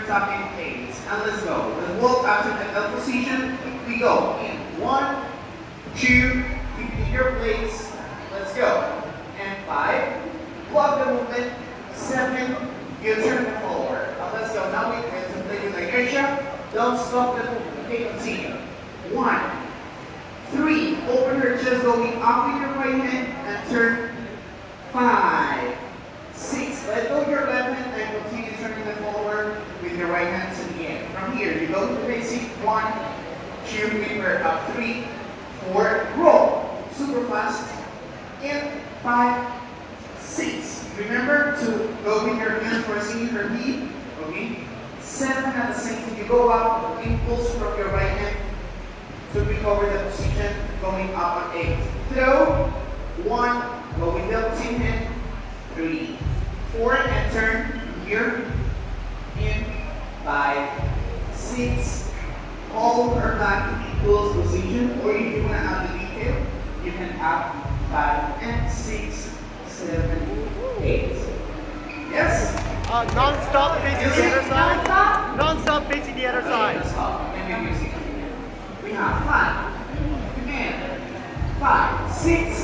tapping eight. And let's go. Let's walk up to the L position. We go in 1, 2, keep in your place. Let's go. And 5, block the movement. 7, you turn forward. Let's go. Now we can play with the inertia. Don't stop the movement. Okay, continue. 1, 3, open your chest going up with your right hand and turn. 5, 6, let go of your left hand and continue turning it forward with your right hand to the end. From here, you go to the basic. 1, 2, remember up 3, 4, roll. Super fast. And 5, 6. Remember to go with your hand pressing your knee. Okay. 7 at the same time. You go up, impulse from your right hand to recover the position, going up on 8. Throw. 1, go with the team hand. 3, 4, and turn here. In 5, 6. Hold her back in close position, or if you want to add the detail, you can add 5 and 6, 7, 8. Yes? Non-stop facing the other side. Non-stop facing the other side. Stop. And then music. We have 5, and 5, 6,